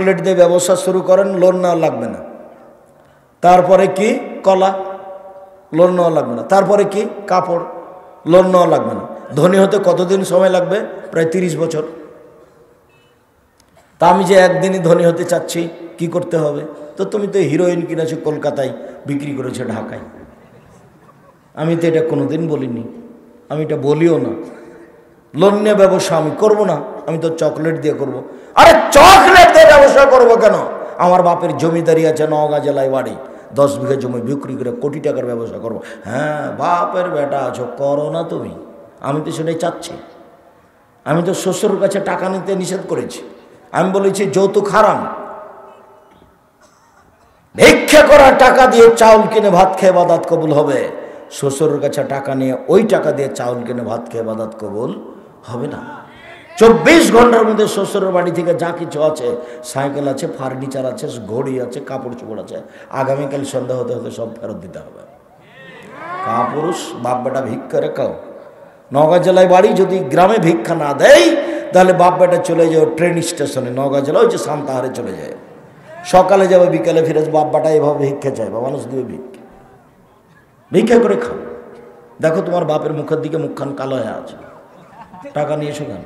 Chocolate দিয়ে ব্যবসা শুরু করেন, লোন নেওয়া লাগবে না। তারপরে কি কলা, লোন নেওয়া লাগবে না। তারপরে কি কাপড়, লোন নেওয়া লাগবে না। ধনী হতে কতদিন সময় লাগবে? প্রায় 30 বছর। তা আমি যে একদিনই ধনী হতে চাচ্ছি, কি করতে হবে? তো তুমি তো হিরোইন কিনেছো কলকাতায়, বিক্রি করেছো ঢাকায়। আমি তো এটা কোনোদিন বলিনি, আমি এটা বলিও না। লোন নিয়ে ব্যবসা আমি করব না, আমি তো চকলেট দিয়ে করব। আরে চকলেট দিয়ে ব্যবসা করব কেন? আমার বাপের জমিদারি আছে, নওগাঁ জেলায় বাড়ি, 10 বিঘা জমি বিক্রি করে কোটি টাকার ব্যবসা করব। হ্যাঁ, বাপের বেটা আছো, করো না তুমি। আমি তো সেটাই চাচ্ছি। আমি তো শ্বশুরের কাছে টাকা নিতে নিষেধ করেছি। আমি বলেছি যৌতুক হারাম। ভিক্ষা করার টাকা দিয়ে চাউল কিনে ভাত খেয়ে ইবাদত কবুল হবে। শ্বশুরের কাছে টাকা নিয়ে ওই টাকা দিয়ে চাউল কিনে ভাত খেয়ে ইবাদত কবুল হবে না। 24 ঘন্টার মধ্যে শ্বশুরের বাড়ি থেকে যা কিছু আছে, সাইকেল আছে, ফার্নিচার আছে, ঘড়ি আছে, কাপড় চোপড় আছে, আগামীকাল সন্ধ্যা হতে হতে সব ফেরত দিতে হবে। কাপুরুষ বাপ বেটা ভিক্ষা রেখাও। নওগাঁ জেলায় বাড়ি, যদি গ্রামে ভিক্ষা না দেয় তাহলে বাপ বেটা চলে যাও ট্রেন স্টেশনে, নওগাঁ জেলা ওই যে সান্তাহারে চলে যায়। সকালে যাবে, বিকালে ফিরে বাপ বেটা এভাবে ভিক্ষা চাইবে, মানুষ দিবে ভিক্ষা। ভিক্ষা করে খাও। দেখো তোমার বাপের মুখের দিকে মুখখান কালো হয়ে আছে, টাকা নিয়েছো কেন?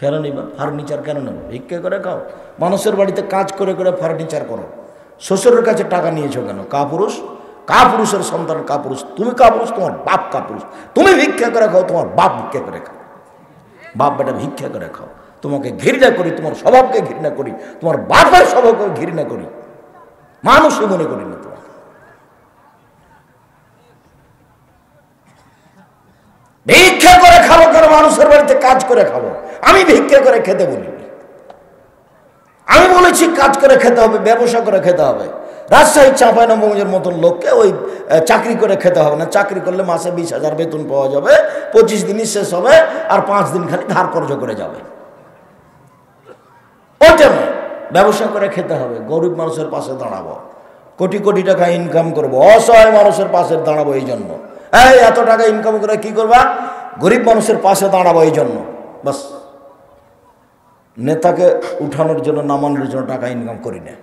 কেন নিবা? ফার্নিচার কেন নেবো? ভিক্ষা করে খাও। মানুষের বাড়িতে কাজ করে করে ফার্নিচার করো। শ্বশুরের কাছে টাকা নিয়েছো কেন? কাপুরুষ, কাপুরুষের সন্তান কাপুরুষ। তুমি কাপুরুষ, তোমার বাপ কাপুরুষ। তুমি ভিক্ষা করে খাও, তোমার বাপ ভিক্ষা করে খাও। বাপ বেটা ভিক্ষা করে খাও। তোমাকে ঘৃণা করি, তোমার স্বভাবকে ঘৃণা করি, তোমার বাপের স্বভাবকে ঘৃণা করি, মানুষই মনে করি না তোমার। ভিক্ষা করে খাবো কেন? মানুষের বাড়িতে কাজ করে খাবো। আমি ভিক্ষা করে খেতে বলিনি, আমি বলেছি কাজ করে খেতে হবে, ব্যবসা করে খেতে হবে। রাজশাহী চাঁপাইনবাবগঞ্জের মতন লোককে ওই চাকরি করে খেতে হবে না। চাকরি করলে মাসে 20,000 বেতন পাওয়া যাবে, 25 দিনই শেষ হবে, আর 5 দিন খালি ধার কর্জ করে যাবে। ওইটা নয়, ব্যবসা করে খেতে হবে। গরিব মানুষের পাশে দাঁড়াবো, কোটি কোটি টাকা ইনকাম করবো, অসহায় মানুষের পাশে দাঁড়াবো। এই জন্য এই এত টাকা ইনকাম করে কি করবা? গরিব মানুষের পাশে দাঁড়াবো, এই জন্য। বাস, নেতাকে উঠানোর জন্য, নামানোর জন্য টাকা ইনকাম করি না।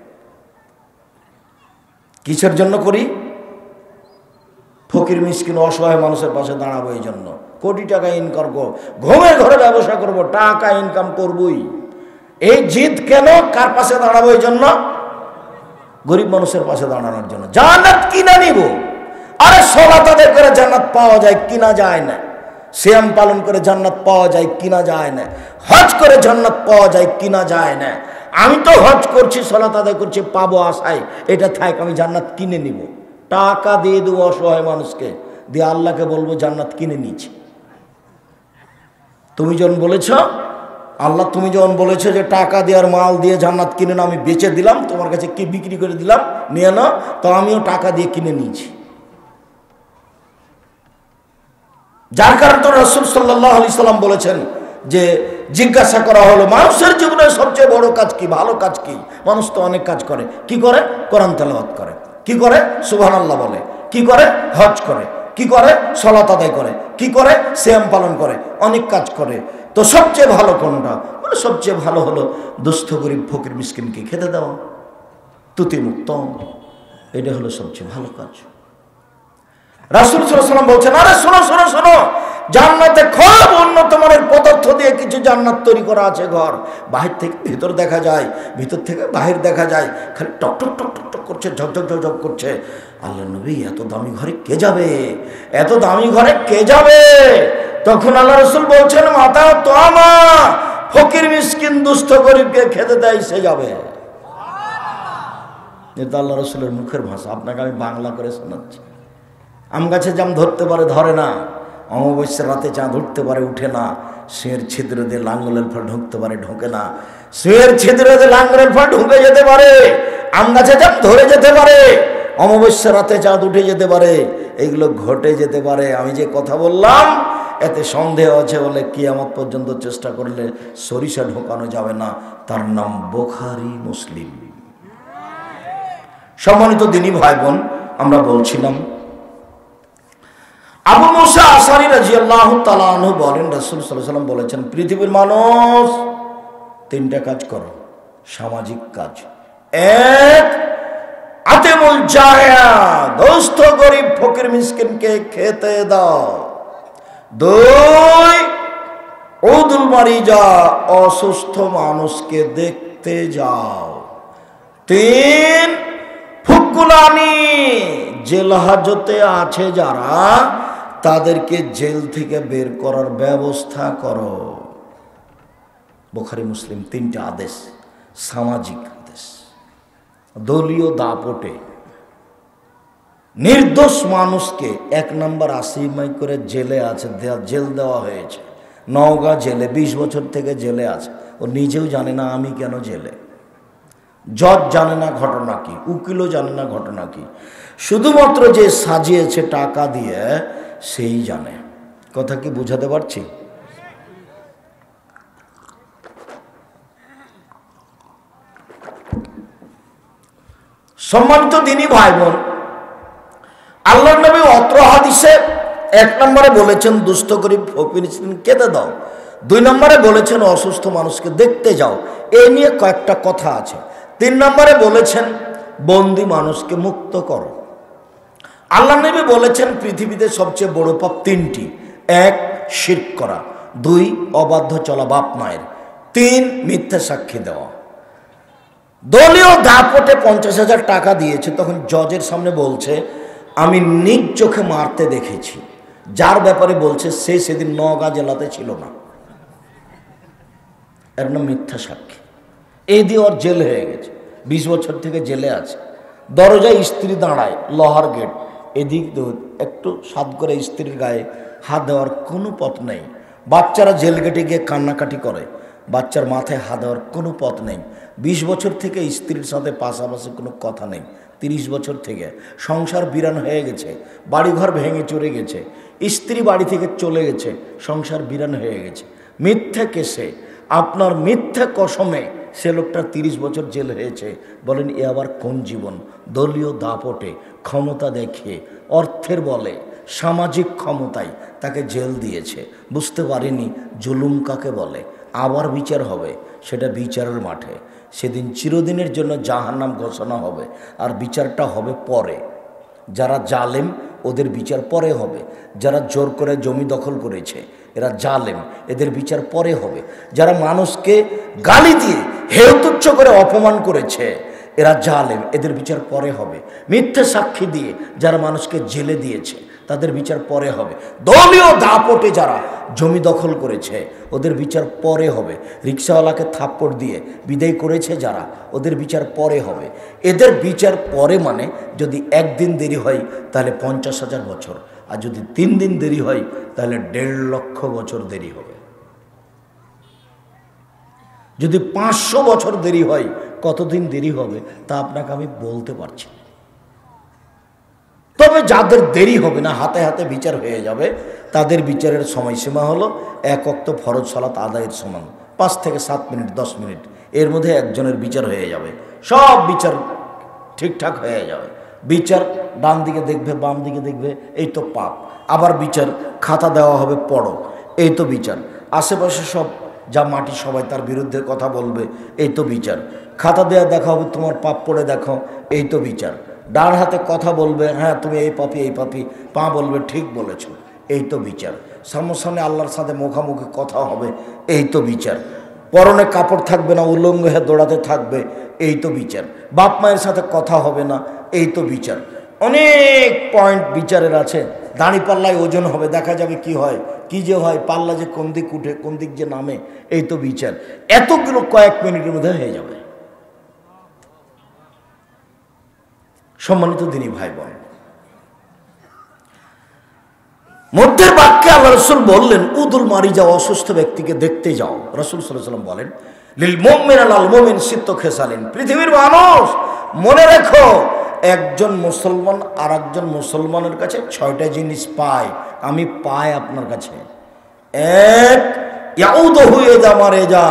কিসের জন্য করি? ফকির মিসকিন অসহায় মানুষের পাশে দাঁড়াবো, এই জন্য। কোটি টাকা ইনকাম করবো, ঘুমের ঘরে ব্যবসা করব, টাকা ইনকাম করবই। এই জিদ কেন? কার পাশে দাঁড়াবো? এই জন্য, গরিব মানুষের পাশে দাঁড়ানোর জন্য। জান্নাত কিনা নিব। আরে সালাত আদায় করে জান্নাত পাওয়া যায়, কিনা যায় না। সিয়াম পালন করে জান্নাত পাওয়া যায়, কিনা যায় না। হজ করে জান্নাত পাওয়া যায়, কিনা যায় না। আমি তো হজ করছি, সালাত আদায় করছি, পাবো আশায়, এটা থাক, আমি জান্নাত কিনে নিব। টাকা দিয়ে দেবো অসহায় মানুষকে, দিয়ে আল্লাহকে বলবো জান্নাত কিনে নিয়েছি। তুমি যখন বলেছ, আল্লাহ তুমি যখন বলেছো যে টাকা দেওয়ার মাল দিয়ে জান্নাত কিনে না, আমি বেচে দিলাম, তোমার কাছে কি বিক্রি করে দিলাম, নিয়ে নাও, তো আমিও টাকা দিয়ে কিনে নিয়েছি। যার কারণে তো রাসূল সাল্লাল্লাহু আলাইহি সাল্লাম বলেছেন যে জিজ্ঞাসা করা হলো মানুষের জীবনে সবচেয়ে বড় কাজ কি, ভালো কাজ কি? মানুষ তো অনেক কাজ করে। কি করে? কোরআন তেলাওয়াত করে। কি করে? সুবহানাল্লাহ বলে। কি করে? হজ করে। কি করে? সালাত আদায় করে। কি করে? সিয়াম পালন করে। অনেক কাজ করে। তো সবচেয়ে ভালো কোনটা? মানে সবচেয়ে ভালো হলো দুস্থ গরিব ফকির মিসকিনকে খেতে দেওয়া, তুতি মুক্ত। এটা হলো সবচেয়ে ভালো কাজ। রাসূল সাল্লাল্লাহু আলাইহি ওয়াসাল্লাম বলছেন, আরে শোনো শোনো শোনো, জান্নাতে খুব উন্নত মানের পদার্থ দিয়ে কিছু জান্নাত তৈরি করা আছে ঘর। বাহির থেকে ভিতর দেখা যায়, ভিতর থেকে বাহির দেখা যায়, খালি টক টক টক টক টক করছে, ঝকঝক ঝকঝক করছে। আল্লাহ নবী, এত দামি ঘরে কে যাবে? এত দামি ঘরে কে যাবে? তখন আল্লাহ রাসূল বলছেন, মাতা তো আমা, ফকির মিসকিন দুস্থ গরিবকে খেতে দেয়, সে যাবে। এটা আল্লাহ রাসূলের মুখের ভাষা, আপনাকে আমি বাংলা করে শোনাচ্ছি। আম গাছে জাম ধরতে পারে, ধরে না। অমাবস্যার রাতে চাঁদ উঠতে পারে, উঠে না। শুয়ের ছিদ্র দিয়ে লাঙ্গলের ফল ঢুকতে পারে, ঢোকে না। শুয়ের ছিদ্র দিয়ে লাঙ্গলের ফল ঢুকে যেতে পারে, আম গাছে জাম ধরে যেতে পারে, অমাবস্যার রাতে চাঁদ উঠে যেতে পারে, এগুলো ঘটে যেতে পারে। আমি যে কথা বললাম এতে সন্দেহ আছে বলে কিয়ামত পর্যন্ত চেষ্টা করলে সরিষা ঢোকানো যাবে না। তার নাম বুখারী, মুসলিম। সম্মানিত দিনী ভাই বোন, আমরা বলছিলাম আবু মুসা আশআরী রাদিয়াল্লাহু তাআলা আনহু বলেন, রাসূল সাল্লাল্লাহু আলাইহি ওয়াসাল্লাম বলেছেন, পৃথিবীর মানুষ 3টা কাজ করো। সামাজিক কাজ। এক, আতেমুল জায়া, দোস্ত গরিব ফকির মিসকিনকে খেতে দাও। দুই, উদুল মারিজা, অসুস্থ মানুষকে দেখতে যাও। তিন, ফুকুলানি, জেল হাজতে আছে যারা তাদেরকে জেল থেকে বের করার ব্যবস্থা করো। বুখারী মুসলিম তিনটা আদেশ, সামাজিক আদেশ। দলীয় দাপটে নির্দোষ মানুষকে 1 নম্বর আসামি করে জেলে আছে, জেল দেওয়া হয়েছে। নওগাঁ জেলে 20 বছর থেকে জেলে আছে। ও নিজেও জানে না আমি কেন জেলে। জজ জানে না ঘটনা কি, উকিলও জানে না ঘটনা কি, শুধুমাত্র যে সাজিয়েছে টাকা দিয়ে সেই জানে। কথা কি বুঝাতে পারছি? সম্মানিত দিনী ভাই বোন, আল্লাহর নবী অত্র হাদিসে 1 নম্বরে বলেছেন দুস্থ গরিব ফকির খেতে দাও। 2 নম্বরে বলেছেন অসুস্থ মানুষকে দেখতে যাও। এই নিয়ে কয়েকটা কথা আছে। 3 নম্বরে বলেছেন বন্দি মানুষকে মুক্ত করো। আল্লাহর নবী বলেছেন পৃথিবীতে সবচেয়ে বড় পাপ 3টি। 1, শিরক করা। 2, অবাধ্য চলা বাপ মায়ের। 3, মিথ্যা সাক্ষী দেওয়া। দলীয় দাপটে 50,000 টাকা দিয়েছে, তখন জজের সামনে বলছে আমি নিজ চোখে মারতে দেখেছি। যার ব্যাপারে বলছে সে সেদিন নওগাঁ জেলাতে ছিল না, এর নাম মিথ্যা সাক্ষী। এই দিয়ে ওর জেল হয়ে গেছে, 20 বছর থেকে জেলে আছে। দরজায় স্ত্রী দাঁড়ায়, লোহার গেট, এদিক একটু সাদ করে স্ত্রীর গায়ে হাত দেওয়ার কোনো পথ নেই। বাচ্চারা জেল গেটে গিয়ে কান্নাকাটি করে, বাচ্চার মাথায় হাত দেওয়ার কোনো পথ নেই। 20 বছর থেকে স্ত্রীর সাথে পাশাপাশি কোনো কথা নেই। 30 বছর থেকে সংসার বিরান হয়ে গেছে, বাড়িঘর ভেঙে চড়ে গেছে, স্ত্রী বাড়ি থেকে চলে গেছে, সংসার বিরান হয়ে গেছে। মিথ্যা কেসে, আপনার মিথ্যা কসমে সে লোকটা 30 বছর জেল হয়েছে। বলেন এ আবার কোন জীবন? দলীয় দাপটে, ক্ষমতা দেখিয়ে, অর্থের বলে, সামাজিক ক্ষমতায় তাকে জেল দিয়েছে। বুঝতে পারিনি জুলুম কাকে বলে। আবার বিচার হবে, সেটা বিচারের মাঠে। সেদিন চিরদিনের জন্য জাহান্নাম ঘোষণা হবে, আর বিচারটা হবে পরে। যারা জালেম ওদের বিচার পরে হবে। যারা জোর করে জমি দখল করেছে এরা জালেম, এদের বিচার পরে হবে। যারা মানুষকে গালি দিয়ে হেয় তুচ্ছ করে অপমান করেছে এরা জালেম, এদের বিচার পরে হবে। মিথ্যা সাক্ষী দিয়ে যারা মানুষকে জেলে দিয়েছে তাদের বিচার পরে হবে। দলীয় দাপটে যারা জমি দখল করেছে ওদের বিচার পরে হবে। রিক্সাওয়ালাকে থাপ্পড় দিয়ে বিদায় করেছে যারা, ওদের বিচার পরে হবে। এদের বিচার পরে মানে যদি 1 দিন দেরি হয় তাহলে 50,000 বছর, আর যদি 3 দিন দেরি হয় তাহলে 1.5 লক্ষ বছর দেরি হবে। যদি 500 বছর দেরি হয় কতদিন দেরি হবে তা আপনাকে আমি বলতে পারছি। তবে যাদের দেরি হবে না, হাতে হাতে বিচার হয়ে যাবে, তাদের বিচারের সময়সীমা হলো 1 ওয়াক্ত ফরজ সালাত আদায়ের সমান, 5 থেকে 7 মিনিট 10 মিনিট, এর মধ্যে একজনের বিচার হয়ে যাবে। সব বিচার ঠিকঠাক হয়ে যাবে। বিচার ডান দিকে দেখবে, বাম দিকে দেখবে, এই তো পাপ। আবার বিচার খাতা দেওয়া হবে, পড়ো, এই তো বিচার। আশেপাশে সব যা মাটি সবাই তার বিরুদ্ধে কথা বলবে, এই তো বিচার। খাতা দেওয়া দেখা হবে, তোমার পাপ পড়ে দেখো, এই তো বিচার। ডান হাতে কথা বলবে, হ্যাঁ তুমি এই পাপি এই পাপি, পা বলবে ঠিক বলেছ, এই তো বিচার। সামনাসামনি আল্লাহর সাথে মুখামুখি কথা হবে, এই তো বিচার। পরনে কাপড় থাকবে না, উলঙ্গ হয়ে দৌড়াতে থাকবে, এই তো বিচার। বাপ মায়ের সাথে কথা হবে না, এই তো বিচার। অনেক পয়েন্ট বিচারের আছে। দাঁড়ি পাল্লায় ওজন হবে, দেখা যাবে কি হয়, কি যে হয়, পাল্লা যে কোন দিক উঠে কোন দিক যে নামে, এই তো বিচার। এতগুলো কয়েক মিনিটের মধ্যে হয়ে যাবে। সম্মানিত দিনী ভাই বোন, মধ্যের বাক্যে আল্লাহ রসুল বললেন উদুল মারিজা, অসুস্থ ব্যক্তিকে দেখতে যাও। রসুল সাল্লাল্লাহু আলাইহি ওয়াসাল্লাম বলেন লিল মুমিন আলাল মুমিন সিত্ত খেসালিন, পৃথিবীর মানুষ মনে রেখো, একজন মুসলমান আর একজন মুসলমানের কাছে 6টা জিনিস পায়, আমি পাই আপনার কাছে। 1, ইয়াউদহু ইযা মারিজা,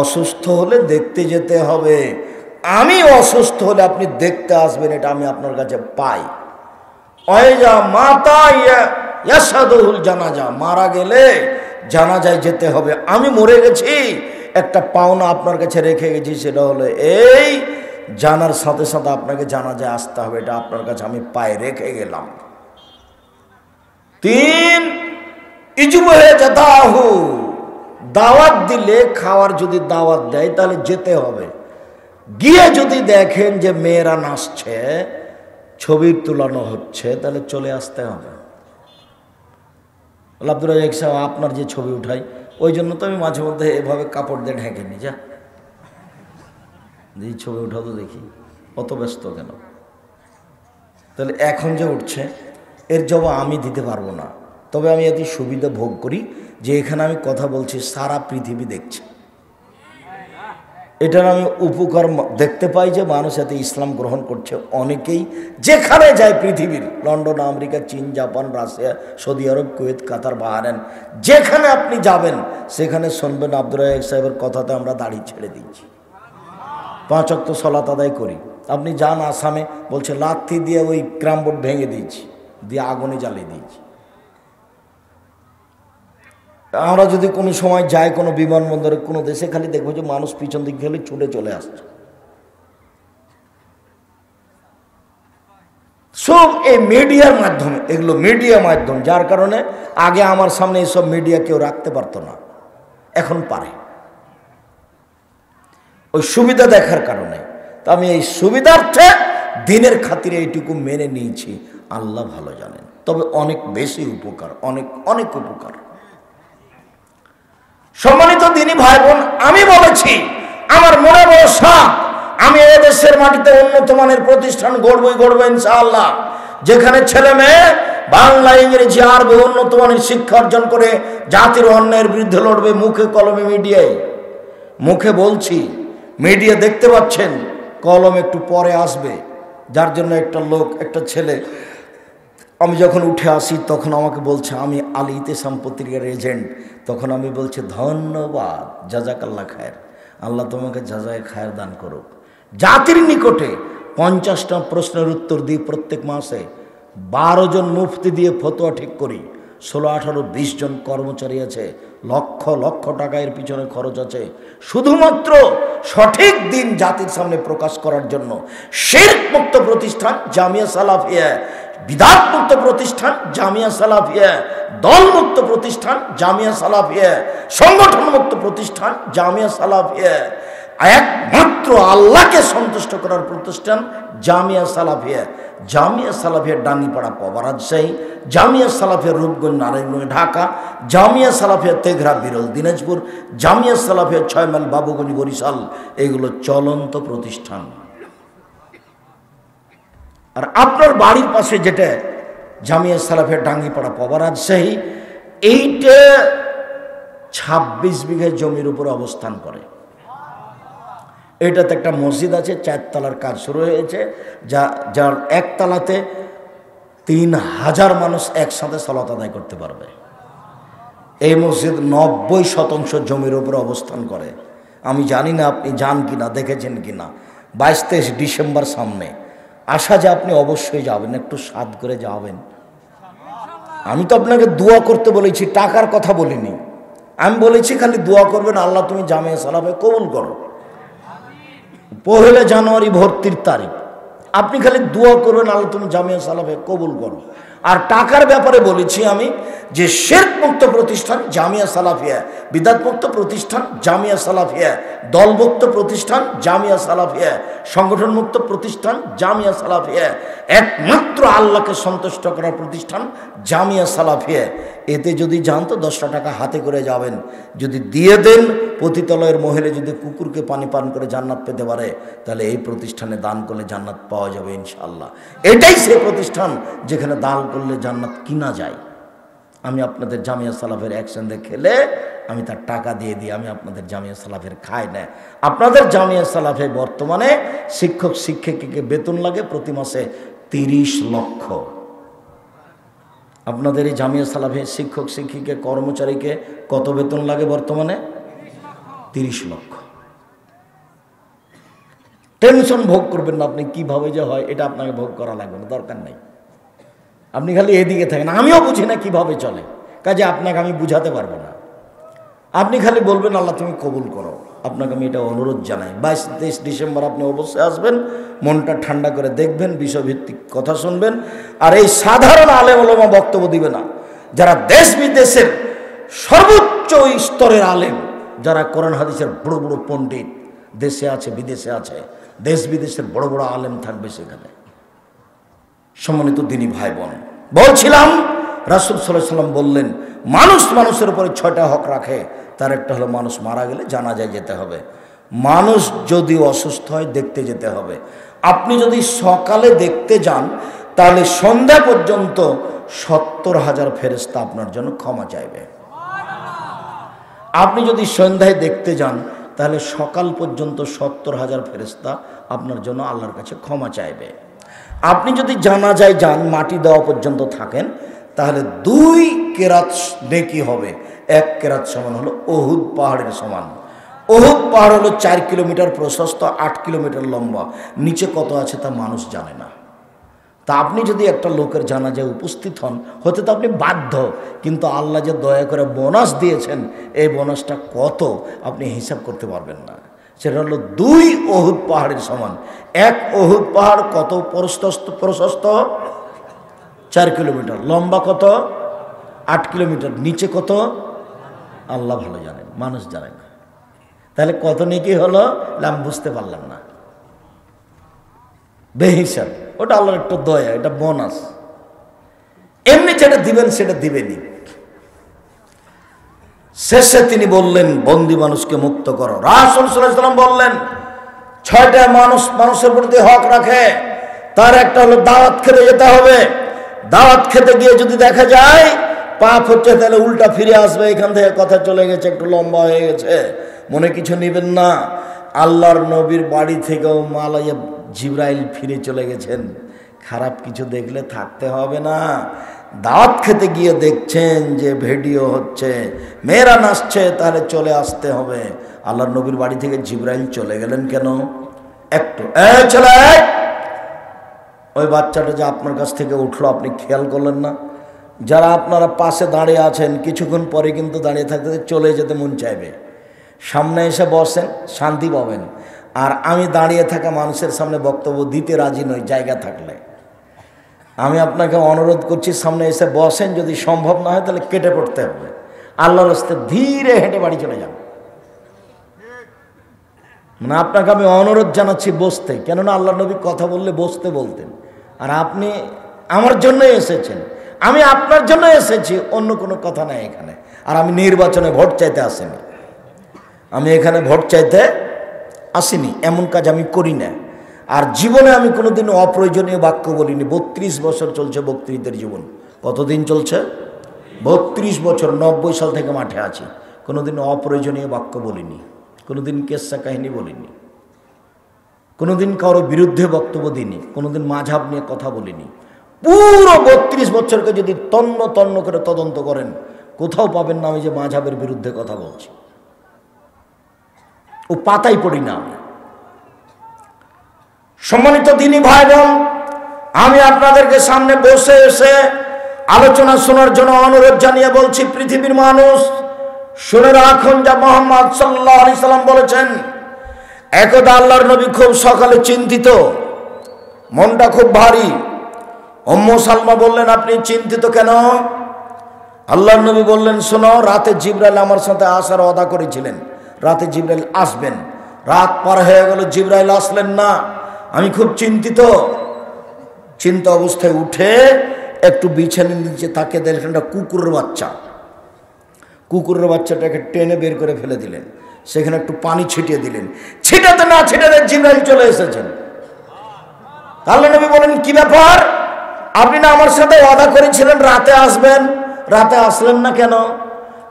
অসুস্থ হলে দেখতে যেতে হবে। আমি অসুস্থ হলে আপনি দেখতে আসবেন, এটা আমি আপনার কাছে পাই। ওয়াইজা মাতা ইয়াশহাদুল জানাজা, মারা গেলে জানাজায় যেতে হবে। আমি মরে গেছি একটা পাওনা আপনার কাছে রেখে গেছি, সেটা হলো এই জানার সাথে সাথে আপনাকে জানাজায় আসতে হবে, এটা আপনার কাছে আমি পায়ে রেখে গেলাম। 3 ইজুবহে জাতাহু, দাওয়াত দিলে, খাওয়ার যদি দাওয়াত দেয় তাহলে যেতে হবে। গিয়ে যদি দেখেন যে মেয়েরা নাচছে, ছবি তোলানো হচ্ছে, তাহলে চলে আসতে হবে। আব্দুর রাজ্জাক সাহেব, আপনার যে ছবি উঠাই, ওই জন্য তো আমি মাঝে মধ্যে এভাবে কাপড় দিয়ে ঢেকে নি, যা এই ছবি উঠাও তো দেখি, অত ব্যস্ত কেন? তাহলে এখন যে উঠছে এর জবাব আমি দিতে পারবো না, তবে আমি এত সুবিধা ভোগ করি যে এখানে আমি কথা বলছি, সারা পৃথিবী দেখছে। এটার আমি উপকার দেখতে পাই যে মানুষ এতে ইসলাম গ্রহণ করছে, অনেকেই যেখানে যায় পৃথিবীর, লন্ডন, আমেরিকা, চীন, জাপান, রাশিয়া, সৌদি আরব, কুয়েত, কাতার, বাহরাইন, যেখানে আপনি যাবেন সেখানে শুনবেন আব্দুর রাজ্জাক সাহেবের কথাতে আমরা দাড়ি ছেড়ে দিয়েছি, 5 ওয়াক্ত সালাত আদায় করি। আপনি যান আসামে, বলছে লাথি দিয়ে ওই ক্রাম বোর্ড ভেঙে দিয়েছি, দিয়ে আগুনে জ্বালিয়ে দিয়েছি। আমরা যদি কোনো সময় যাই কোনো বিমানবন্দরে, কোনো দেশে, খালি দেখবো যে মানুষ পিছন দিক থেকে ছুটে চলে আসছে। সব এই মিডিয়ার মাধ্যমে, এগুলো মিডিয়া মাধ্যম, যার কারণে আগে আমার সামনে এইসব মিডিয়া কেউ রাখতে পারতো না, এখন পারে, ওই সুবিধা দেখার কারণে। তো আমি এই সুবিধার্থে দিনের খাতিরে এইটুকু মেনে নিয়েছি, আল্লাহ ভালো জানেন। তবে অনেক বেশি উপকার, অনেক অনেক উপকার। সম্মানিত দিনী ভাই বোন, আমি বলেছি আমার মনে বড় শখ, আমি এদেশের মাটিতে উন্নত মানের প্রতিষ্ঠান গড়বো ইনশাআল্লাহ, যেখানে ছেলে মেয়ে বাংলা, ইংরেজি, আরবি উন্নত মানের শিক্ষা অর্জন করে জাতির অন্যায়ের বিরুদ্ধে লড়বে, মুখে কলমে মিডিয়ায়। মুখে বলছি, মিডিয়া দেখতে পাচ্ছেন, কলম একটু পরে আসবে। যার জন্য একটা লোক, একটা ছেলে, আমি যখন উঠে আসি তখন আমাকে বলছে আমি আল ইতিসাম পত্রিকার এজেন্ট। তখন আমি বলছি ধন্যবাদ, জাজাকাল্লাহ খায়ের, আল্লাহ তোমাকে জাজায় খায়ের দান করুক। জাতির নিকটে 50টা প্রশ্নের উত্তর দিই প্রত্যেক মাসে, 12 জন মুফতি দিয়ে ফতোয়া ঠিক করি, 16, 18, 20 জন কর্মচারী আছে, লক্ষ লক্ষ টাকা এর পিছনে খরচ আছে, শুধুমাত্র সঠিক দিন জাতির সামনে প্রকাশ করার জন্য। শিরক মুক্ত প্রতিষ্ঠান জামিয়া সালাফিয়া, বিদআত মুক্ত প্রতিষ্ঠান জামিয়া সালাফিয়া, দল মুক্ত প্রতিষ্ঠান জামিয়া সালাফিয়া, সংগঠন মুক্ত প্রতিষ্ঠান জামিয়া সালাফিয়া, একমাত্র আল্লাহকে সন্তুষ্ট করার প্রতিষ্ঠান জামিয়া সালাফিয়া। জামিয়া সালাফিয়া ডাঙ্গিপাড়া পবা রাজশাহী, জামিয়া সালাফিয়া রূপগঞ্জ নারায়ণগঞ্জ ঢাকা, জামিয়া সালাফিয়া তেঘরা বিরল দিনাজপুর, জামিয়া সালাফিয়া 6 মাইল বাবুগঞ্জ বরিশাল। এগুলো চলন্ত প্রতিষ্ঠান। আর আপনার বাড়ির পাশে যেটা জামিয়া সালাফিয়া ডাঙ্গিপাড়া পবা রাজশাহী, এইটা 26 বিঘা জমির উপর অবস্থান করে। এটাতে একটা মসজিদ আছে, 4 তলার কাজ শুরু হয়েছে, যার 1 তলাতে 3000 মানুষ একসাথে সালাত আদায় করতে পারবে। এই মসজিদ 90% জমির উপরে অবস্থান করে। আমি জানি না আপনি যান কিনা, দেখেছেন কিনা। 22-23 ডিসেম্বর সামনে, আশা যে আপনি অবশ্যই যাবেন, একটু সাধ করে যাবেন। আমি তো আপনাকে দোয়া করতে বলেছি, টাকার কথা বলিনি। আমি বলেছি খালি দোয়া করবেন, আল্লাহ তুমি জামিয়া সালাফে কবুল করো। 1 জানুয়ারি ভর্তির তারিখ, আপনি খালি দোয়া করবেন, আল্লাহ তুমি জামিয়া সালাফে কবুল করো। আর টাকার ব্যাপারে বলেছি আমি যে শিরক মুক্ত প্রতিষ্ঠান জামিয়া সালাফিয়া, বিদআত মুক্ত প্রতিষ্ঠান জামিয়া সালাফিয়া, দলমুক্ত প্রতিষ্ঠান জামিয়া সালাফিয়া, সংগঠন মুক্ত প্রতিষ্ঠান জামিয়া সালাফিয়া, একমাত্র আল্লাহকে সন্তুষ্ট করার প্রতিষ্ঠান জামিয়া সালাফিয়া। এতে যদি যান তো 10টা টাকা হাতে করে যাবেন, যদি দিয়ে দেন পতিতালয়ের মহিলা যদি কুকুরকে পানি পান করে জান্নাত পেতে পারে, তাহলে এই প্রতিষ্ঠানে দান করলে জান্নাত পাওয়া যাবে ইনশাআল্লাহ। এটাই সেই প্রতিষ্ঠান যেখানে দান করলে জান্নাত কিনা যায়। আমি আপনাদের জামিয়া সালাফের একসঙ্গে খেলে আমি তার টাকা দিয়ে দিই, আমি আপনাদের জামিয়া সালাফের খাই না। আপনাদের জামিয়া সালাফে বর্তমানে শিক্ষক শিক্ষিকাকে বেতন লাগে প্রতি মাসে 30 লক্ষ। আপনাদের এই জামিয়া সালাফে শিক্ষক শিক্ষিকা কর্মচারীকে কত বেতন লাগে বর্তমানে? 30 লক্ষ। টেনশন ভোগ করবেন না আপনি, কিভাবে যে হয় এটা আপনাকে ভোগ করা লাগবে না, দরকার নেই। আপনি খালি এদিকে থাকেন, আমিও বুঝি না কিভাবে চলে, কাজে আপনাকে আমি বুঝাতে পারবো না। আপনি খালি বলবেন আল্লাহ তুমি কবুল করো। আপনাকে আমি এটা অনুরোধ জানাই, 22-23 ডিসেম্বর আপনি অবশ্যই আসবেন, মনটা ঠান্ডা করে দেখবেন, বিষয়ভিত্তিক কথা শুনবেন। আর এই সাধারণ আলেম ওলামা বক্তব্য দিবে না, যারা দেশ বিদেশের সর্বোচ্চ স্তরের আলেম, যারা কোরআন হাদিসের বড় বড় পণ্ডিত দেশে আছে বিদেশে আছে, দেশ বিদেশের বড় বড় আলেম থাকবে সেখানে। সম্মানিত দিনী ভাই বোন, বলছিলাম রাসূল সাল্লাল্লাহু আলাইহি ওয়াসাল্লাম বললেন মানুষ মানুষের উপরে 6টা হক রাখে, তার একটা হলো মানুষ মারা গেলে জানাজায় যেতে হবে, মানুষ যদি অসুস্থ হয় দেখতে যেতে হবে। আপনি যদি সকালে দেখতে যান তাহলে সন্ধ্যা পর্যন্ত 70,000 ফেরেশতা আপনার জন্য ক্ষমা চাইবে। আপনি যদি সন্ধ্যায় দেখতে যান তাহলে সকাল পর্যন্ত 70,000 ফেরেশতা আপনার জন্য আল্লাহর কাছে ক্ষমা চাইবে। আপনি যদি জানাজায় যান, মাটি দেওয়া পর্যন্ত থাকেন, তাহলে 2 কেরাত নেকি হবে। 1 কেরাত সমান হলো উহুদ পাহাড়ের সমান। উহুদ পাহাড় হলো 4 কিলোমিটার প্রশস্ত, 8 কিলোমিটার লম্বা, নিচে কত আছে তা মানুষ জানে না। তা আপনি যদি একটা লোকের জানাজায় উপস্থিত হন, হতে তো আপনি বাধ্য, কিন্তু আল্লাহ যে দয়া করে বোনাস দিয়েছেন, এই বোনাসটা কত আপনি হিসাব করতে পারবেন না। সেটা হলো 2 উহুদ পাহাড়ের সমান। 1 উহুদ পাহাড় কত প্রশস্ত? 4 কিলোমিটার, লম্বা কত? 8 কিলোমিটার, নিচে কত আল্লাহ ভালো জানেন, মানুষ জানে না। তাহলে কত নেকি হলো আমি বুঝতে পারলাম না, বেহিসাব। ওটা আল্লাহর একটা দয়া, এটা বোনাস। এমনি যেটা দিবেন সেটা দিবেনই। শেষে তিনি বললেন বন্দী মানুষকে মুক্ত করো। রাসূল সাল্লাল্লাহু আলাইহি ওয়াসাল্লাম বললেন 6টা মানুষ মানুষের প্রতি হক রাখে, তার একটা হলো দাওয়াত খেতে যেতে হবে। দাওয়াত খেতে গিয়ে যদি দেখা যায় পাপ হচ্ছে, তাহলে উল্টা ফিরে আসবে, এখান থেকে কথা চলে গেছে, একটু লম্বা হয়ে গেছে, মনে কিছু নেবেন না। আল্লাহর নবীর বাড়ি থেকেও মালাইয়া জিবরাইল ফিরে চলে গেছেন। খারাপ কিছু দেখলে থাকতে হবে না। দাওয়াত খেতে গিয়ে দেখছেন যে ভিডিও হচ্ছে, মেয়েরা নাচছে, তাহলে চলে আসতে হবে। আল্লাহর নবীর বাড়ি থেকে জিবরাইল চলে গেলেন কেন? একটু চলে, ওই বাচ্চাটা যে আপনার কাছ থেকে উঠলো আপনি খেয়াল করলেন না? যারা আপনারা পাশে দাঁড়িয়ে আছেন, কিছুক্ষণ পরে কিন্তু দাঁড়িয়ে থাকতে চলে যেতে মন চাইবে। সামনে এসে বসেন, শান্তি পাবেন। আর আমি দাঁড়িয়ে থাকা মানুষের সামনে বক্তব্য দিতে রাজি নই, জায়গা থাকলে। আমি আপনাকে অনুরোধ করছি সামনে এসে বসেন, যদি সম্ভব না হয় তাহলে কেটে পড়তে হবে। আল্লাহর রাস্তায় ধীরে হেঁটে বাড়ি চলে যান। মানে আপনাকে আমি অনুরোধ জানাচ্ছি বসতে, কেননা আল্লাহ নবী কথা বললে বসতে বলতেন। আর আপনি আমার জন্যই এসেছেন, আমি আপনার জন্য এসেছি, অন্য কোনো কথা নাই এখানে। আর আমি নির্বাচনে ভোট চাইতে আসিনি, আমি এখানে ভোট চাইতে আসিনি, এমন কাজ আমি করি না। আর জীবনে আমি কোনোদিন অপ্রয়োজনীয় বাক্য বলিনি। 32 বছর চলছে বক্তৃতার জীবন। কতদিন চলছে? 32 বছর, 90 সাল থেকে মাঠে আছি। কোনোদিন অপ্রয়োজনীয় বাক্য বলিনি, কোনোদিন কেসা কাহিনী বলিনি, কোনোদিন কারো বিরুদ্ধে বক্তব্য দিইনি, কোনোদিন মাঝহাব নিয়ে কথা বলিনি। পুরো 32 বছরকে যদি তন্ন তন্ন করে তদন্ত করেন, কোথাও পাবেন না আমি যে মাঝহাবের বিরুদ্ধে কথা বলছি। ও পাতাই পড়ি না আমি। সম্মানিত দিনী ভাই বোন, আমি আপনাদেরকে সামনে বসে এসে আলোচনা শোনার জন্য অনুরোধ জানিয়ে বলছি, পৃথিবীর মানুষ শুনে রাখুন যা মুহাম্মদ সাল্লাল্লাহু আলাইহি সাল্লাম বলেছেন। একদা আল্লাহর নবী খুব সকালে চিন্তিত, মনটা খুব ভারী। উম্মু সালমা বললেন আপনি চিন্তিত কেন? আল্লাহর নবী বললেন শোনো, রাতে জিবরাইল আমার সাথে আসার ওয়াদা করেছিলেন, রাতে জিবরাইল আসবেন। রাত পার হয়ে গেল, জিবরাইল আসলেন না, আমি খুব চিন্তিত। চিন্তা অবস্থায় উঠে একটু বিছানার নিচে তাকে দেখলেন একটা কুকুরের বাচ্চা। কুকুরের বাচ্চাটাকে টেনে বের করে ফেলে দিলেন, সেখানে একটু পানি ছিটিয়ে দিলেন। ছিটাতে না ছিটাতে জিবরাইল চলে এসেছেন। আল্লাহর নবী বলেন কি ব্যাপার, আপনি না আমার সাথে ওয়াদা করেছিলেন রাতে আসবেন, রাতে আসলেন না কেন?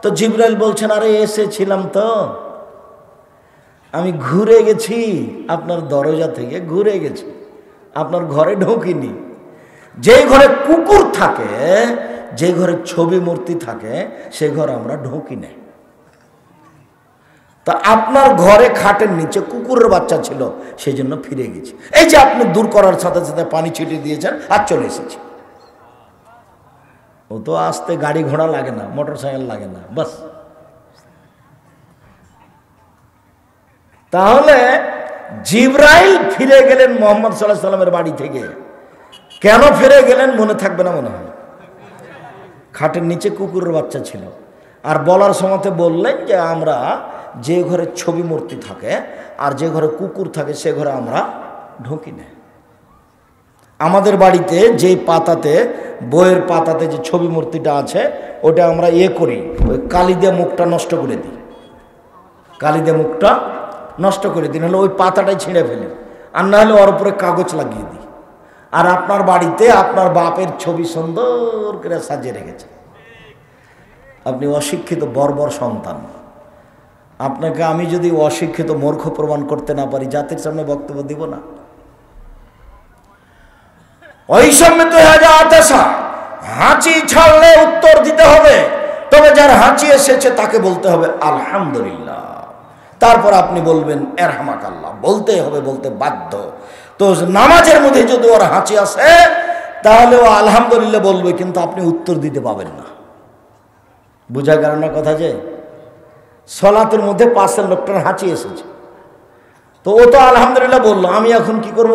তো জিবরাইল বলছেন আরে এসেছিলাম তো, আমি ঘুরে গেছি, আপনার দরজা থেকে ঘুরে গেছি, আপনার ঘরে ঢুকিনি। যেই ঘরে কুকুর থাকে, যে ঘরে ছবি মূর্তি থাকে, সে ঘরে আমরা ঢুকি না। তা আপনার ঘরে খাটের নিচে কুকুরের বাচ্চা ছিল, সেই জন্য ফিরে গেছি। এই যে আপনি দূর করার সাথে সাথে পানি ছিটিয়ে দিয়েছেন আর চলে এসেছি। ও তো আসতে গাড়ি ঘোড়া লাগে না, মোটর সাইকেল লাগে না, বাস তাহলে জিবরাইল ফিরে গেলেন মুহাম্মদ সাল্লাল্লাহু আলাইহি সাল্লামের বাড়ি থেকে। কেন ফিরে গেলেন মনে থাকবে না মনে হয়। খাটের নিচে কুকুরের বাচ্চা ছিল, আর বলার সময়তে বললেন যে আমরা যে ঘরে ছবি মূর্তি থাকে আর যে ঘরে কুকুর থাকে সে ঘরে আমরা ঢুকি না। আমাদের বাড়িতে যে পাতাতে, বইয়ের পাতাতে যে ছবি মূর্তিটা আছে ওটা আমরা করি, ওই কালি দিয়ে মুখটা নষ্ট করে দিই, কালি দিয়ে মুখটা নষ্ট করে দিই, নাহলে ওই পাতাটাই ছিঁড়ে ফেলি, আর না হলে ওর উপরে কাগজ লাগিয়ে দিই। আর আপনার বাড়িতে আপনার বাপের ছবি সুন্দর করে সাজিয়ে রেখেছে। আপনি অশিক্ষিত বর্বর সন্তান। আপনাকে আমি যদি অশিক্ষিত মূর্খ প্রমাণ করতে না পারি, জাতির সামনে বক্তব্য দিব না। ওই সময় তো হাঁচি ছাড়লে উত্তর দিতে হবে, তবে যার হাঁচি এসেছে তাকে বলতে হবে আলহামদুলিল্লাহ, তারপর আপনি বলবেন এরহামাকাল্লাহ, বলতেই হবে, বলতে বাধ্য। তো নামাজের মধ্যে যদি ওর হাঁচি আসে তাহলে ও আলহামদুলিল্লাহ বলবে, কিন্তু আপনি উত্তর দিতে পাবেন না। বোঝা গেল না কথা? যে সলাতের মধ্যে পাশের লোকটার হাঁচি এসেছে, তো ও তো আলহামদুলিল্লাহ বললো, আমি এখন কি করব?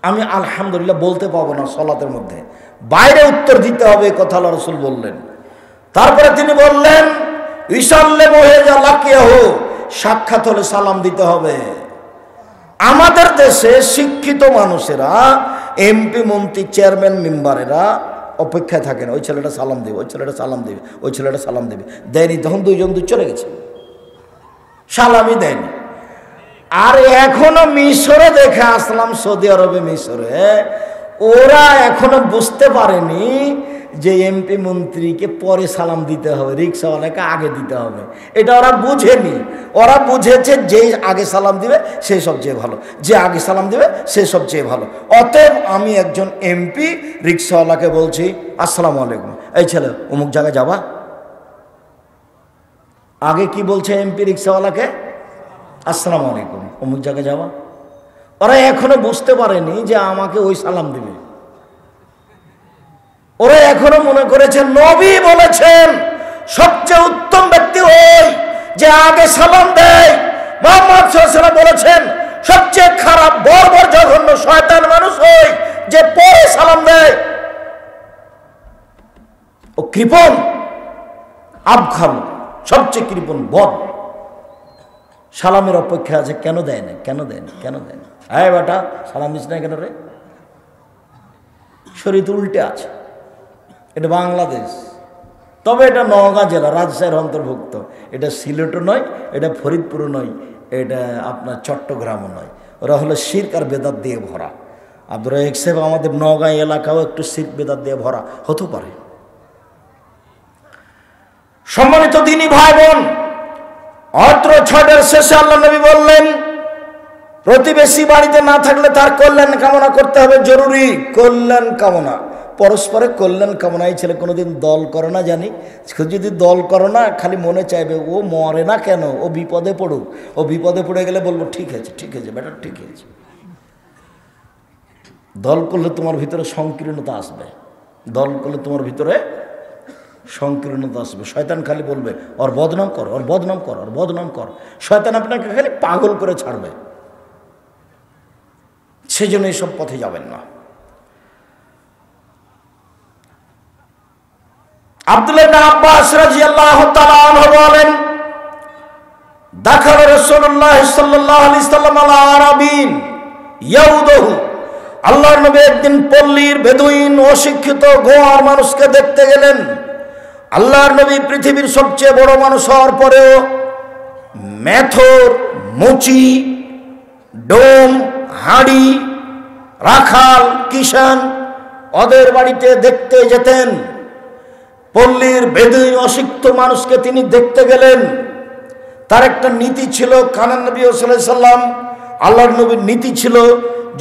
আমি আলহামদুলিল্লাহ বলতে পাবো না সলাতের মধ্যে, বাইরে উত্তর দিতে হবে, কথা আল্লাহ রাসূল বললেন। তারপরে তিনি বললেন ইসাল্লামু ইযা লাকিয়াহু, সাক্ষাৎ হলে সালাম দিতে হবে। আমাদের দেশে শিক্ষিত মানুষেরা, এমপি মন্ত্রী চেয়ারম্যান মেম্বারেরা অপেক্ষায় থাকেন, ওই ছেলেটা সালাম দেবে, ওই ছেলেটা সালাম দেবে, ওই ছেলেটা সালাম দেবে, দেয়নি, তখন দুইজন চলে গেছে, সালামই দেয়নি। আর এখনো মিশরে দেখে আসলাম, সৌদি আরবে, মিশরে ওরা এখনো বুঝতে পারেনি যে এমপি মন্ত্রীকে পরে সালাম দিতে হবে, রিক্সাওয়ালাকে আগে দিতে হবে। এটা ওরা বুঝেনি। ওরা বুঝেছে যে আগে সালাম দিবে সে সবচেয়ে ভালো, যে আগে সালাম দিবে সে সবচেয়ে ভালো। অতএব আমি একজন এমপি রিক্সাওয়ালাকে বলছি আসসালামু আলাইকুম, এই ছেলে অমুক জায়গায় যাবা? আগে কি বলছে এমপি রিক্সাওয়ালাকে? আসসালামু আলাইকুম, অমুক জায়গায় যাওয়া। ওরা এখনো বুঝতে পারেনি যে আমাকে ওই সালাম দিবে। ওরা এখনো মনে করেছে নবী বলেছেন সবচেয়ে উত্তম ব্যক্তি ওই যে আগে সালাম দেয়। মুহাম্মদ সাল্লাল্লাহু আলাইহি ওয়াসাল্লাম বলেছেন সবচেয়ে খারাপ বর্বর জঘন্য শয়তান মানুষ ওই যে পরে সালাম দেয়। ও কৃপণ, আবখাল, সবচেয়ে কৃপণ, বদ। সালামের অপেক্ষা আছে, কেন দেয় না, কেন দেয় না, কেন দেয় না? হ্যাঁ বেটা সালাম দিস না কেন রে? শরীয়ত উল্টে আছে। এটা বাংলাদেশ, তবে এটা নওগাঁ জেলা, রাজশাহীর অন্তর্ভুক্ত। এটা সিলেটও নয়, এটা ফরিদপুরও নয়, এটা আপনার চট্টগ্রামও নয়। ওরা হলো শিরক আর বেদাত দিয়ে ভরা। আব্দুর রাজ্জাক সাহেব আমাদের নওগাঁ এলাকাও একটু শিরক বেদাত দিয়ে ভরা হতে পারে। সম্মানিত দিনী ভাই বোন, অত্র ছটের শেষে আল্লাহ নবী বললেন প্রতিবেশী বাড়িতে না থাকলে তার কল্যাণ কামনা করতে হবে, জরুরি কল্যাণ কামনা, পরস্পরে কল্যাণ কামনা। এই ছেলে কোনোদিন দল করে না জানি, যদি দল করে না খালি মনে চাইবে ও মরে না কেন, ও বিপদে পড়ুক, ও বিপদে পড়ে গেলে বলবো ঠিক আছে, ঠিক আছে বেটা, ঠিক আছে। দল করলে তোমার ভিতরে সংকীর্ণতা আসবে, দল করলে তোমার ভিতরে সংকীর্ণতা আসবে। শয়তান খালি বলবে ওর বদনাম কর, ওর বদনাম কর, ওর বদনাম কর। শয়তান আপনাকে খালি পাগল করে ছাড়বে। সেজন্য এইসব পথে যাবেন না। আব্দুল্লাহ ইবনে আব্বাস রাদিয়াল্লাহু তাআলা আনহু বলেন দাখালা রাসূলুল্লাহ সাল্লাল্লাহু আলাইহি ওয়াসাল্লাম আলা আরাবিন ইয়াউদুহু, আল্লাহর নবী একদিন পল্লীর বেদুইন অশিক্ষিত গোয়ার মানুষকে দেখতে গেলেন। আল্লাহর নবী পৃথিবীর সবচেয়ে বড় মানুষ হওয়ার পরেও মেথর, মুচি, ডোম, হাঁড়ি, রাখাল, কিষান ওদের বাড়িতে দেখতে যেতেন। পল্লীর বেদুইন অশিক্ষিত মানুষকে তিনি দেখতে গেলেন। তার একটা নীতি ছিল, কানান নবী সাল্লাল্লাহু আলাইহি সাল্লাম, আল্লাহর নবীর নীতি ছিল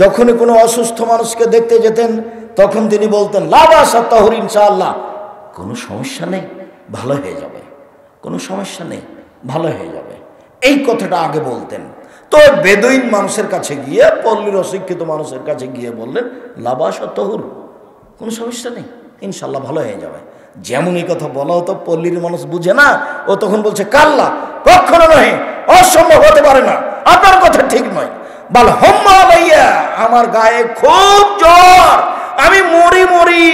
যখনই কোনো অসুস্থ মানুষকে দেখতে যেতেন তখন তিনি বলতেন লা বাসা তাহুর, ইনশাআল্লাহ কোনো সমস্যা নেই, ভালো হয়ে যাবে, কোনো সমস্যা নেই, ভালো হয়ে যাবে। এই কথাটা আগে বলতেন। তো বেদুইন মানুষের কাছে গিয়ে, পল্লীর অশিক্ষিত মানুষের কাছে গিয়ে বললেন লা বাসা তাহুর, কোনো সমস্যা নেই, ইনশাআল্লাহ ভালো হয়ে যাবে। যেমন এই কথা বলা হতো, পল্লীর মানুষ বুঝে না, ও তখন বলছে কাল্লা, কখনো নয়, অসম্ভব হতে পারে না, আপনার কথা ঠিক নয়। বল হম্মা আলাইয়া, আমার গায়ে খুব জ্বর, আমি মরি মরি,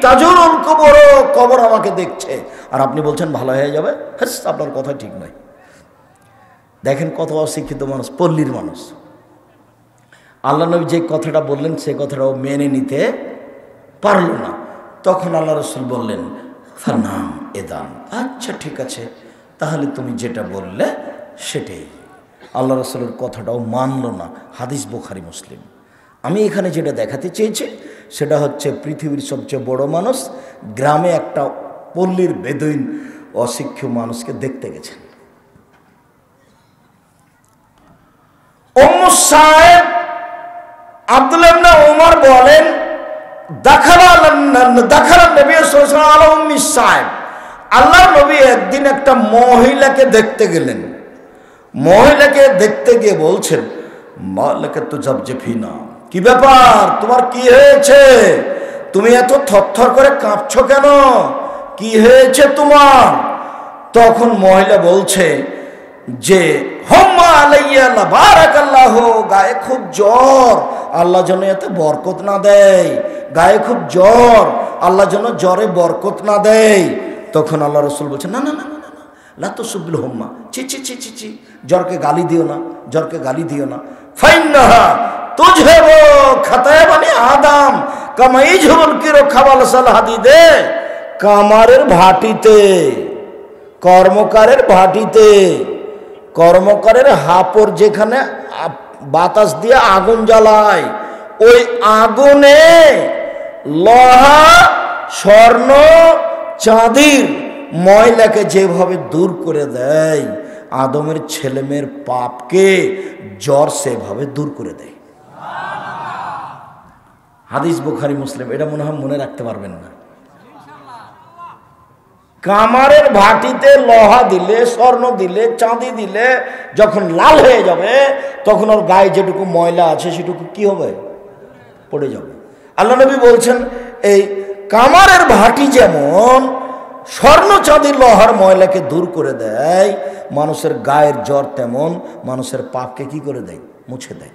তাজুরুল কবর, কবর আমাকে দেখছে, আর আপনি বলছেন ভালো হয়ে যাবে। হ্যাঁ, আপনার কথা ঠিক নয়। দেখেন কত অশিক্ষিত মানুষ, পল্লীর মানুষ। আল্লাহ নবী যে কথাটা বললেন সে কথাটাও মেনে নিতে পারল না। তখন আল্লাহ রসুল বললেন ফানাম এদান, আচ্ছা ঠিক আছে, তাহলে তুমি যেটা বললে সেটাই। আল্লাহ রসুলের কথাটাও মানল না। হাদিস বুখারী মুসলিম। আমি এখানে যেটা দেখাতে চেয়েছি সেটা হচ্ছে পৃথিবীর সবচেয়ে বড় মানুষ গ্রামে একটা পল্লীর বেদুইন অশিক্ষিত মানুষকে দেখতে গেছেন। উম্মু সাহেব আব্দুল্লাহ ইবনে ওমর বলেন আল্লাহর নবী একদিন একটা মহিলাকে দেখতে গেলেন। মহিলাকে দেখতে গিয়ে বলছেন মালাকা তুজাবজিফিনা, কি ব্যাপার, তোমার কি হয়েছে, তুমি এত থরথর করে কাঁপছো কেন, কি হয়েছে তোমার? তখন মহিলা বলছে যে হম্মা আলাইয়া বারাকাল্লাহু, গায়ে খুব জ্বর, আল্লাহ যেন এতে বরকত না দেয়, গায়ে খুব জ্বর, আল্লাহ যেন জ্বরে বরকত না দেয়। তখন আল্লাহ রসুল বলছে না না না না না, লা তুসবিল হম্মা, ছি ছি ছি ছি ছি, জ্বরকে গালি দিও না, জ্বরকে গালি দিও না। ফাইন্নাহা তুজহিবু খাতায়া বানি আদম কামা ইজহুল কিরো খাবালসাল হাদিদে, কামারের ভাটিতে, কর্মকারের ভাটিতে, কর্মকারের হাপড় যেখানে বাতাস দিয়ে আগুন জ্বালায়, ওই আগুনে লোহা, স্বর্ণ, চাঁদির ময়লাকে যেভাবে দূর করে দেয়, আদমের ছেলেমেয়ের পাপকে জ্বর সেভাবে দূর করে দেয়। হাদিস বুখারী মুসলিম। এটা মনে হয় মনে রাখতে পারবেন না। কামারের ভাটিতে লোহা দিলে, স্বর্ণ দিলে, চাঁদি দিলে যখন লাল হয়ে যাবে তখন ওর গায়ে যেটুকু ময়লা আছে সেটুকু কি হবে? পড়ে যাবে। আল্লাহ নবী বলছেন এই কামারের ভাটি যেমন স্বর্ণ চাঁদি লোহার ময়লাকে দূর করে দেয়, মানুষের গায়ের জ্বর তেমন মানুষের পাপকে কি করে দেয়? মুছে দেয়।